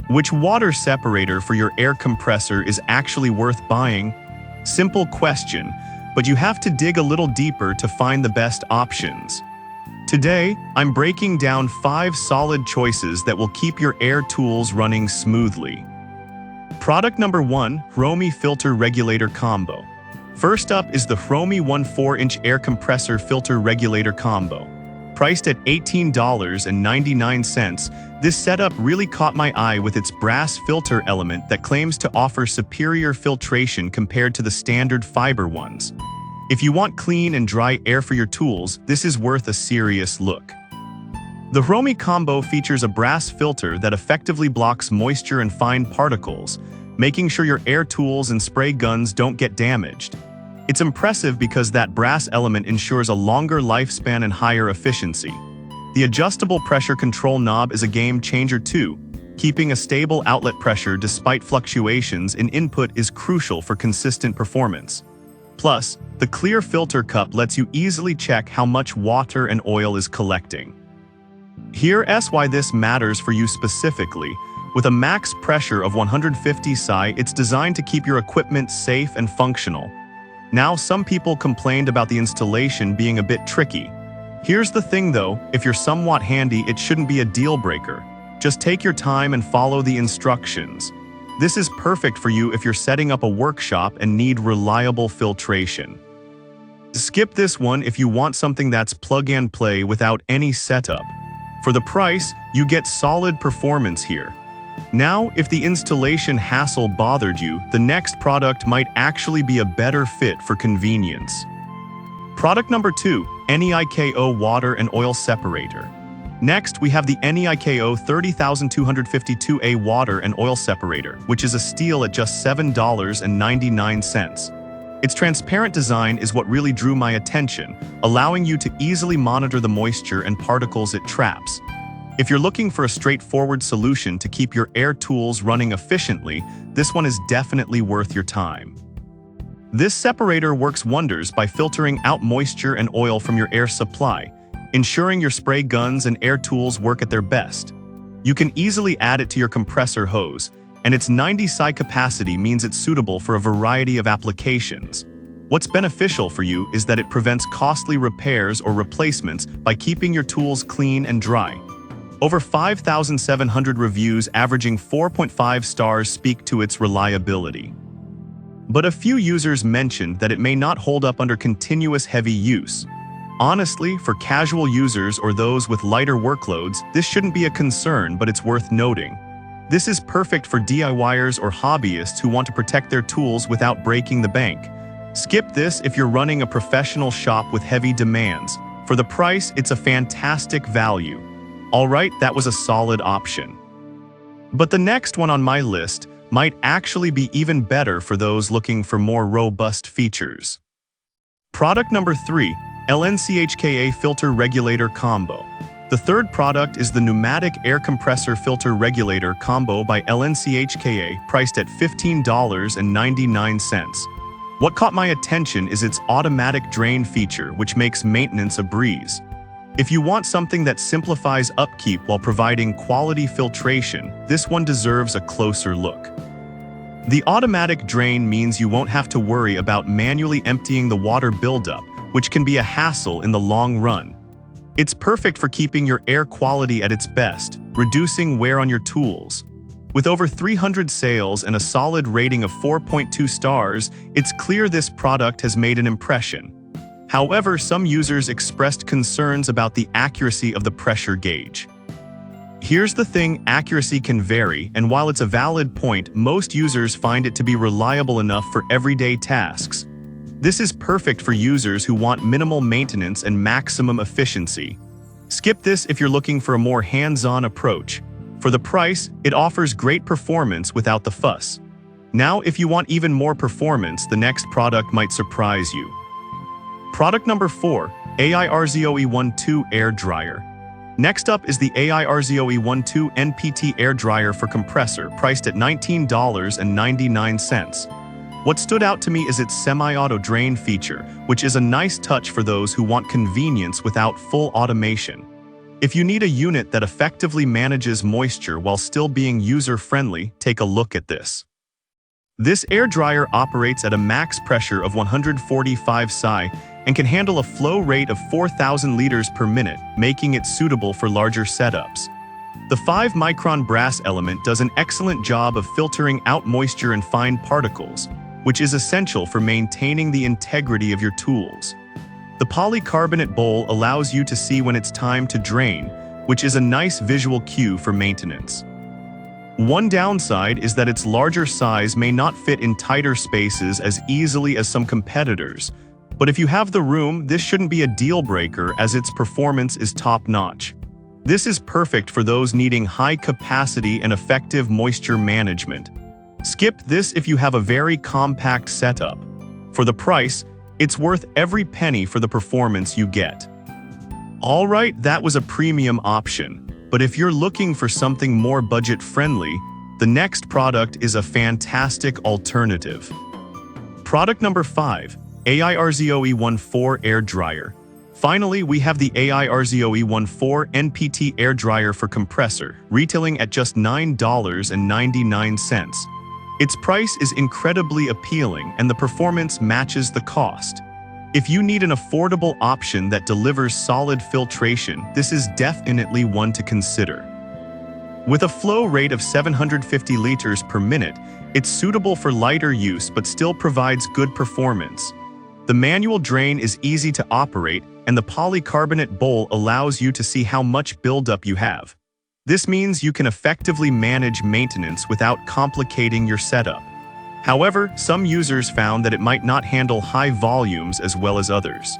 Which water separator for your air compressor is actually worth buying? Simple question, but you have to dig a little deeper to find the best options. Today, I'm breaking down 5 solid choices that will keep your air tools running smoothly. Product number 1, Hromi Filter Regulator Combo. First up is the Hromi 1 4-inch Air Compressor Filter Regulator Combo. Priced at $18.99, this setup really caught my eye with its brass filter element that claims to offer superior filtration compared to the standard fiber ones. If you want clean and dry air for your tools, this is worth a serious look. The Hromi combo features a brass filter that effectively blocks moisture and fine particles, making sure your air tools and spray guns don't get damaged. It's impressive because that brass element ensures a longer lifespan and higher efficiency. The adjustable pressure control knob is a game changer too. Keeping a stable outlet pressure despite fluctuations in input is crucial for consistent performance. Plus, the clear filter cup lets you easily check how much water and oil is collecting. Here's why this matters for you specifically. With a max pressure of 150 psi, it's designed to keep your equipment safe and functional. Now, some people complained about the installation being a bit tricky. Here's the thing though, if you're somewhat handy, it shouldn't be a deal breaker. Just take your time and follow the instructions. This is perfect for you if you're setting up a workshop and need reliable filtration. Skip this one if you want something that's plug and play without any setup. For the price, you get solid performance here. Now, if the installation hassle bothered you, the next product might actually be a better fit for convenience. Product number 2, NEIKO Water and Oil Separator. Next, we have the NEIKO 30252A Water and Oil Separator, which is a steal at just $7.99. Its transparent design is what really drew my attention, allowing you to easily monitor the moisture and particles it traps. If you're looking for a straightforward solution to keep your air tools running efficiently, this one is definitely worth your time. This separator works wonders by filtering out moisture and oil from your air supply, ensuring your spray guns and air tools work at their best. You can easily add it to your compressor hose, and its 90 psi capacity means it's suitable for a variety of applications. What's beneficial for you is that it prevents costly repairs or replacements by keeping your tools clean and dry. Over 5,700 reviews averaging 4.5 stars speak to its reliability. But a few users mentioned that it may not hold up under continuous heavy use. Honestly, for casual users or those with lighter workloads, this shouldn't be a concern, but it's worth noting. This is perfect for DIYers or hobbyists who want to protect their tools without breaking the bank. Skip this if you're running a professional shop with heavy demands. For the price, it's a fantastic value. Alright, that was a solid option. But the next one on my list might actually be even better for those looking for more robust features. Product number 3, LNCHKA Filter Regulator Combo. The third product is the Pneumatic Air Compressor Filter Regulator Combo by LNCHKA, priced at $15.99. What caught my attention is its automatic drain feature, which makes maintenance a breeze. If you want something that simplifies upkeep while providing quality filtration, this one deserves a closer look. The automatic drain means you won't have to worry about manually emptying the water buildup, which can be a hassle in the long run. It's perfect for keeping your air quality at its best, reducing wear on your tools. With over 300 sales and a solid rating of 4.2 stars, it's clear this product has made an impression. However, some users expressed concerns about the accuracy of the pressure gauge. Here's the thing, accuracy can vary, and while it's a valid point, most users find it to be reliable enough for everyday tasks. This is perfect for users who want minimal maintenance and maximum efficiency. Skip this if you're looking for a more hands-on approach. For the price, it offers great performance without the fuss. Now, if you want even more performance, the next product might surprise you. Product number 4, AIRZOE12 Air Dryer. Next up is the AIRZOE12 NPT Air Dryer for Compressor, priced at $19.99. What stood out to me is its semi-auto drain feature, which is a nice touch for those who want convenience without full automation. If you need a unit that effectively manages moisture while still being user-friendly, take a look at this. This air dryer operates at a max pressure of 145 psi and can handle a flow rate of 4,000 liters per minute, making it suitable for larger setups. The 5-micron brass element does an excellent job of filtering out moisture and fine particles, which is essential for maintaining the integrity of your tools. The polycarbonate bowl allows you to see when it's time to drain, which is a nice visual cue for maintenance. One downside is that its larger size may not fit in tighter spaces as easily as some competitors, but if you have the room, this shouldn't be a deal breaker as its performance is top-notch. This is perfect for those needing high capacity and effective moisture management. Skip this if you have a very compact setup. For the price, it's worth every penny for the performance you get. Alright, that was a premium option, but if you're looking for something more budget-friendly, the next product is a fantastic alternative. Product number 5, AIRZOE14 Air Dryer. Finally, we have the AIRZOE14 NPT Air Dryer for Compressor, retailing at just $9.99. Its price is incredibly appealing and the performance matches the cost. If you need an affordable option that delivers solid filtration, this is definitely one to consider. With a flow rate of 750 liters per minute, it's suitable for lighter use but still provides good performance. The manual drain is easy to operate, and the polycarbonate bowl allows you to see how much buildup you have. This means you can effectively manage maintenance without complicating your setup. However, some users found that it might not handle high volumes as well as others.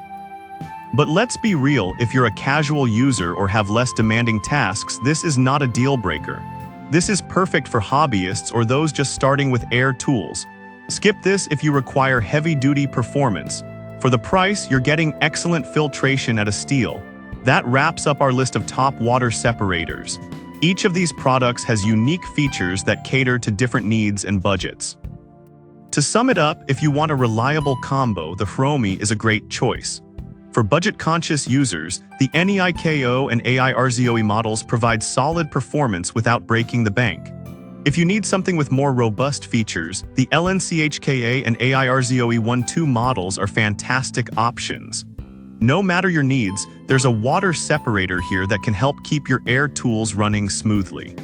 But let's be real, if you're a casual user or have less demanding tasks, this is not a deal breaker. This is perfect for hobbyists or those just starting with air tools. Skip this if you require heavy-duty performance. For the price, you're getting excellent filtration at a steal. That wraps up our list of top water separators. Each of these products has unique features that cater to different needs and budgets. To sum it up, if you want a reliable combo, the Hromi is a great choice. For budget-conscious users, the NEIKO and AIRZOE models provide solid performance without breaking the bank. If you need something with more robust features, the LNCHKA and AIRZOE12 models are fantastic options. No matter your needs, there's a water separator here that can help keep your air tools running smoothly.